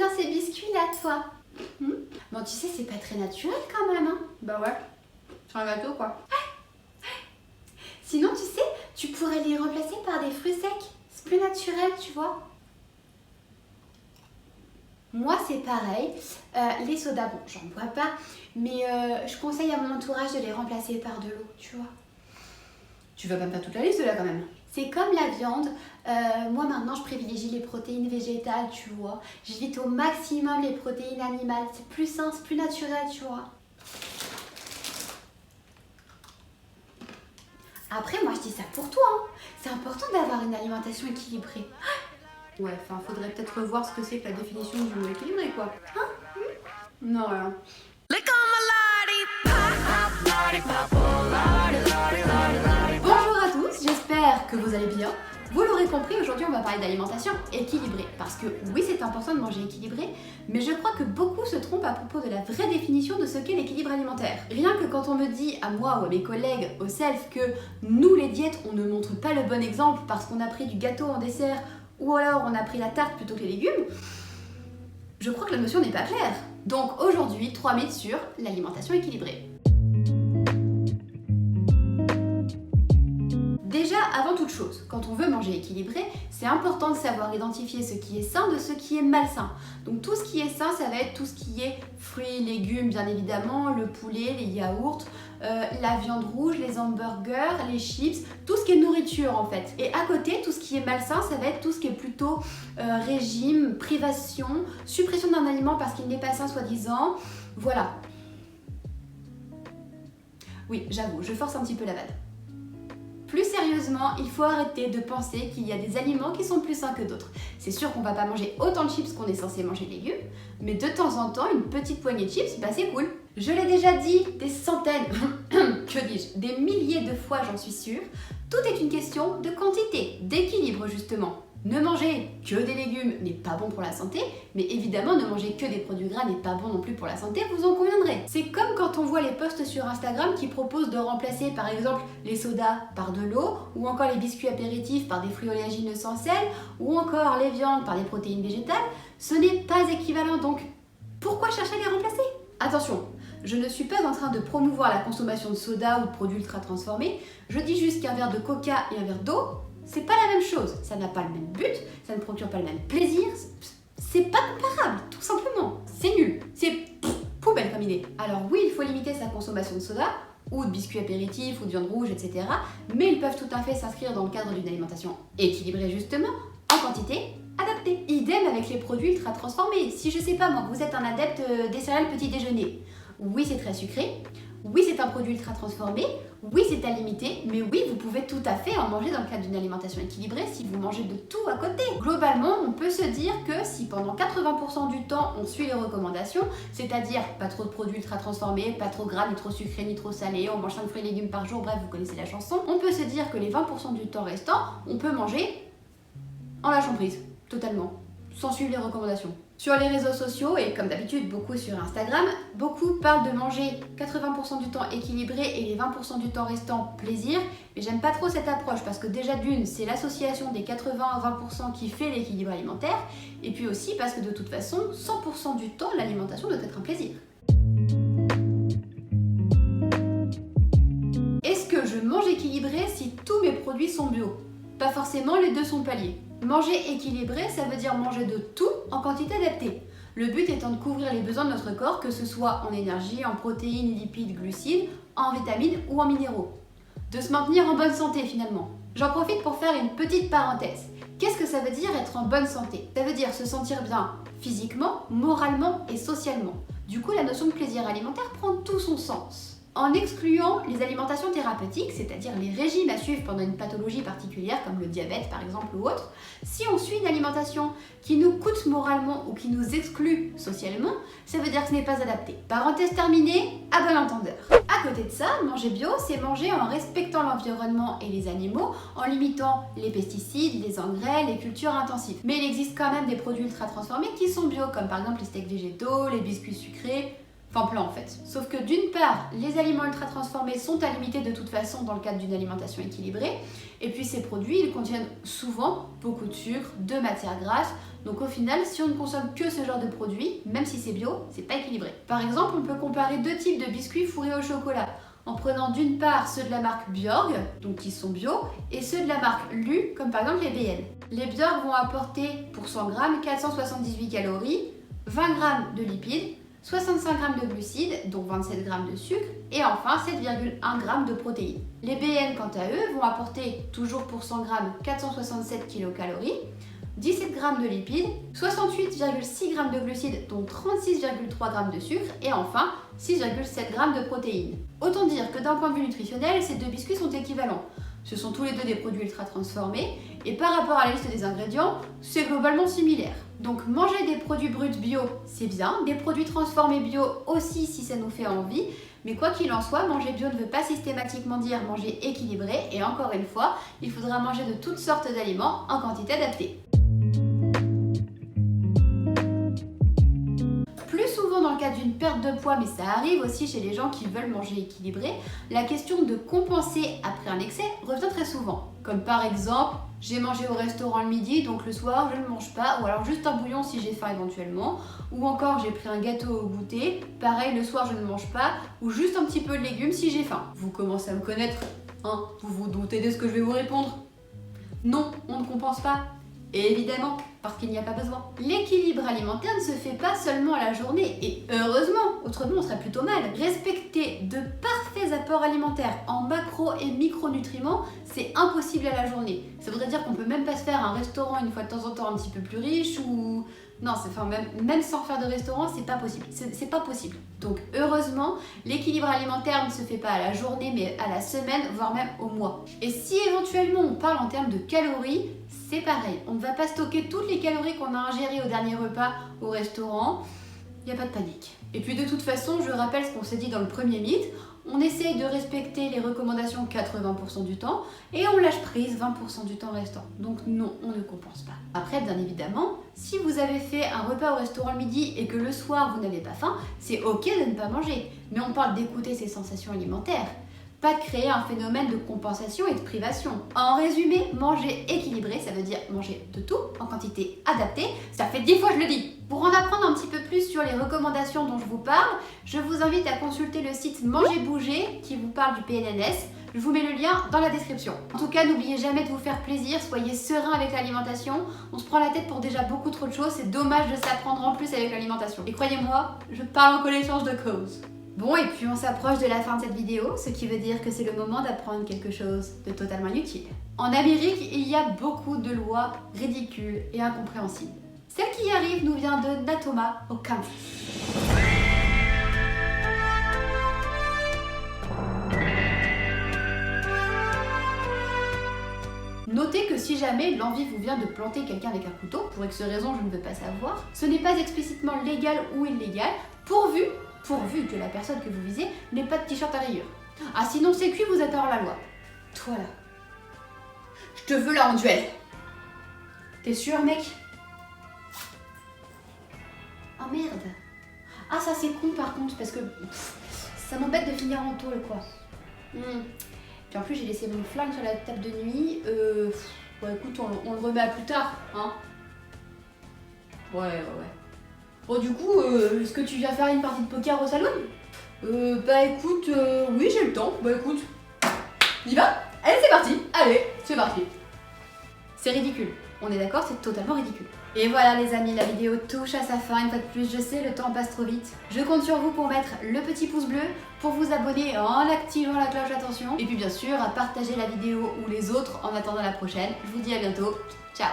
bien ces biscuits là, toi? Bon, tu sais, c'est pas très naturel quand même, hein? Bah ouais, c'est un gâteau quoi. Sinon, tu sais, tu pourrais les remplacer par des fruits secs. C'est plus naturel, tu vois. Moi, c'est pareil. Les sodas, bon, j'en bois pas, mais je conseille à mon entourage de les remplacer par de l'eau, tu vois. Tu vas pas me faire toute la liste là quand même. C'est comme la viande. Moi, maintenant, je privilégie les protéines végétales, tu vois. J'évite au maximum les protéines animales. C'est plus sain, c'est plus naturel, tu vois. Après, moi, je dis ça pour toi, hein. C'est important d'avoir une alimentation équilibrée. Ouais, enfin faudrait peut-être revoir ce que c'est que la définition du mot équilibré quoi. Non, rien. Bonjour à tous, j'espère que vous allez bien. Vous l'aurez compris, aujourd'hui on va parler d'alimentation équilibrée. Parce que oui, c'est important de manger équilibré, mais je crois que beaucoup se trompent à propos de la vraie définition de ce qu'est l'équilibre alimentaire. Rien que quand on me dit à moi ou à mes collègues au self que nous les diètes, on ne montre pas le bon exemple parce qu'on a pris du gâteau en dessert ou alors on a pris la tarte plutôt que les légumes, je crois que la notion n'est pas claire. Donc aujourd'hui, 3 mythes sur l'alimentation équilibrée. Déjà, avant toute chose, quand on veut manger équilibré, c'est important de savoir identifier ce qui est sain de ce qui est malsain. Donc tout ce qui est sain, ça va être tout ce qui est fruits, légumes, bien évidemment, le poulet, les yaourts, la viande rouge, les hamburgers, les chips, tout ce qui est nourriture en fait. Et à côté, tout ce qui est malsain, ça va être tout ce qui est plutôt régime, privation, suppression d'un aliment parce qu'il n'est pas sain soi-disant. Voilà. Oui, j'avoue, je force un petit peu la vanne. Plus sérieusement, il faut arrêter de penser qu'il y a des aliments qui sont plus sains que d'autres. C'est sûr qu'on va pas manger autant de chips qu'on est censé manger de légumes, mais de temps en temps, une petite poignée de chips, bah c'est cool. Je l'ai déjà dit des centaines, que dis-je, des milliers de fois j'en suis sûre, tout est une question de quantité, d'équilibre justement. Ne manger que des légumes n'est pas bon pour la santé, mais évidemment ne manger que des produits gras n'est pas bon non plus pour la santé, vous en conviendrez. C'est comme quand on voit les posts sur Instagram qui proposent de remplacer par exemple les sodas par de l'eau, ou encore les biscuits apéritifs par des fruits oléagineux sans sel, ou encore les viandes par des protéines végétales. Ce n'est pas équivalent donc. Pourquoi chercher à les remplacer? Attention, je ne suis pas en train de promouvoir la consommation de soda ou de produits ultra transformés, je dis juste qu'un verre de coca et un verre d'eau, c'est pas la même chose, ça n'a pas le même but, ça ne procure pas le même plaisir, c'est pas comparable, tout simplement. C'est nul, c'est poubelle comme idée. Alors oui, il faut limiter sa consommation de soda, ou de biscuits apéritifs, ou de viande rouge, etc. Mais ils peuvent tout à fait s'inscrire dans le cadre d'une alimentation équilibrée justement, en quantité adaptée. Idem avec les produits ultra transformés. Si je sais pas moi, vous êtes un adepte des céréales petit déjeuner, oui c'est très sucré, oui c'est un produit ultra transformé, oui c'est à limiter, mais oui vous pouvez tout à fait en manger dans le cadre d'une alimentation équilibrée si vous mangez de tout à côté. Globalement, on peut se dire que si pendant 80% du temps on suit les recommandations, c'est-à-dire pas trop de produits ultra transformés, pas trop gras, ni trop sucré, ni trop salé, on mange 5 fruits et légumes par jour, bref vous connaissez la chanson, on peut se dire que les 20% du temps restant, on peut manger en lâchant prise, totalement, sans suivre les recommandations. Sur les réseaux sociaux, et comme d'habitude beaucoup sur Instagram, beaucoup parlent de manger 80% du temps équilibré et les 20% du temps restant plaisir, mais j'aime pas trop cette approche parce que déjà d'une, c'est l'association des 80-20% qui fait l'équilibre alimentaire, et puis aussi parce que de toute façon, 100% du temps, l'alimentation doit être un plaisir. Est-ce que je mange équilibré si tous mes produits sont bio? Pas forcément, les deux sont paliers. Manger équilibré, ça veut dire manger de tout en quantité adaptée. Le but étant de couvrir les besoins de notre corps, que ce soit en énergie, en protéines, lipides, glucides, en vitamines ou en minéraux. De se maintenir en bonne santé finalement. J'en profite pour faire une petite parenthèse. Qu'est-ce que ça veut dire être en bonne santé? Ça veut dire se sentir bien physiquement, moralement et socialement. Du coup, la notion de plaisir alimentaire prend tout son sens. En excluant les alimentations thérapeutiques, c'est-à-dire les régimes à suivre pendant une pathologie particulière comme le diabète par exemple ou autre, si on suit une alimentation qui nous coûte moralement ou qui nous exclut socialement, ça veut dire que ce n'est pas adapté. Parenthèse terminée, à bon entendeur. À côté de ça, manger bio, c'est manger en respectant l'environnement et les animaux, en limitant les pesticides, les engrais, les cultures intensives. Mais il existe quand même des produits ultra transformés qui sont bio, comme par exemple les steaks végétaux, les biscuits sucrés. Enfin plein en fait. Sauf que d'une part, les aliments ultra transformés sont à limiter de toute façon dans le cadre d'une alimentation équilibrée. Et puis ces produits, ils contiennent souvent beaucoup de sucre, de matières grasses. Donc au final, si on ne consomme que ce genre de produits, même si c'est bio, c'est pas équilibré. Par exemple, on peut comparer deux types de biscuits fourrés au chocolat. En prenant d'une part ceux de la marque Björg, donc qui sont bio, et ceux de la marque Lu, comme par exemple les BN. Les Björg vont apporter pour 100 g 478 calories, 20 g de lipides, 65 g de glucides, donc 27 g de sucre, et enfin 7,1 g de protéines. Les BN, quant à eux, vont apporter, toujours pour 100 g, 467 kcal, 17 g de lipides, 68,6 g de glucides, dont 36,3 g de sucre, et enfin 6,7 g de protéines. Autant dire que d'un point de vue nutritionnel, ces deux biscuits sont équivalents. Ce sont tous les deux des produits ultra transformés, et par rapport à la liste des ingrédients, c'est globalement similaire. Donc manger des produits bruts bio, c'est bien, des produits transformés bio aussi si ça nous fait envie, mais quoi qu'il en soit, manger bio ne veut pas systématiquement dire manger équilibré, et encore une fois, il faudra manger de toutes sortes d'aliments en quantité adaptée. Dans le cadre d'une perte de poids, mais ça arrive aussi chez les gens qui veulent manger équilibré, la question de compenser après un excès revient très souvent. Comme par exemple, j'ai mangé au restaurant le midi, donc le soir je ne mange pas, ou alors juste un bouillon si j'ai faim éventuellement, ou encore j'ai pris un gâteau au goûter, pareil le soir je ne mange pas, ou juste un petit peu de légumes si j'ai faim. Vous commencez à me connaître, hein? Vous vous doutez de ce que je vais vous répondre? Non, on ne compense pas. Et évidemment, parce qu'il n'y a pas besoin. L'équilibre alimentaire ne se fait pas seulement à la journée, et heureusement, autrement on serait plutôt mal. Respecter de parfaits apports alimentaires en macro et micronutriments, c'est impossible à la journée. Ça voudrait dire qu'on peut même pas se faire un restaurant une fois de temps en temps un petit peu plus riche, ou... Non, même sans faire de restaurant, c'est pas possible. C'est pas possible. Donc heureusement, l'équilibre alimentaire ne se fait pas à la journée, mais à la semaine, voire même au mois. Et si éventuellement on parle en termes de calories, c'est pareil. On ne va pas stocker toutes les calories qu'on a ingérées au dernier repas au restaurant. Il n'y a pas de panique. Et puis de toute façon, je rappelle ce qu'on s'est dit dans le premier mythe. On essaye de respecter les recommandations 80% du temps et on lâche prise 20% du temps restant. Donc non, on ne compense pas. Après, bien évidemment, si vous avez fait un repas au restaurant le midi et que le soir vous n'avez pas faim, c'est ok de ne pas manger. Mais on parle d'écouter ses sensations alimentaires. Pas de créer un phénomène de compensation et de privation. En résumé, manger équilibré, ça veut dire manger de tout en quantité adaptée. Ça fait 10 fois je le dis. Pour en apprendre un petit peu plus sur les recommandations dont je vous parle, je vous invite à consulter le site Manger Bouger qui vous parle du PNNS. Je vous mets le lien dans la description. En tout cas, n'oubliez jamais de vous faire plaisir, soyez serein avec l'alimentation. On se prend la tête pour déjà beaucoup trop de choses, c'est dommage de s'apprendre en plus avec l'alimentation. Et croyez-moi, je parle en connaissance de cause. Bon, et puis on s'approche de la fin de cette vidéo, ce qui veut dire que c'est le moment d'apprendre quelque chose de totalement inutile. En Amérique, il y a beaucoup de lois ridicules et incompréhensibles. Celle qui y arrive nous vient de Natoma, au Kansas. Notez que si jamais l'envie vous vient de planter quelqu'un avec un couteau, pour X raison je ne veux pas savoir, ce n'est pas explicitement légal ou illégal, pourvu que la personne que vous visez n'ait pas de t-shirt à rayures. Ah sinon c'est cuit, vous êtes hors la loi. Toi là, je te veux là en duel. T'es sûr mec? Oh merde. Ah ça c'est con par contre parce que ça m'embête de finir en tôle quoi. Puis en plus j'ai laissé mon flingue sur la table de nuit. Bon écoute on le remet à plus tard hein. Ouais. Bon du coup, est-ce que tu viens faire une partie de poker au salon? Bah écoute, oui j'ai le temps. Bah écoute, on y va? Allez c'est parti. Allez, c'est parti. C'est ridicule. On est d'accord, c'est totalement ridicule. Et voilà les amis, la vidéo touche à sa fin. Une fois de plus, je sais, le temps passe trop vite. Je compte sur vous pour mettre le petit pouce bleu, pour vous abonner en activant la cloche d'attention. Et puis bien sûr, à partager la vidéo ou les autres en attendant la prochaine. Je vous dis à bientôt. Ciao.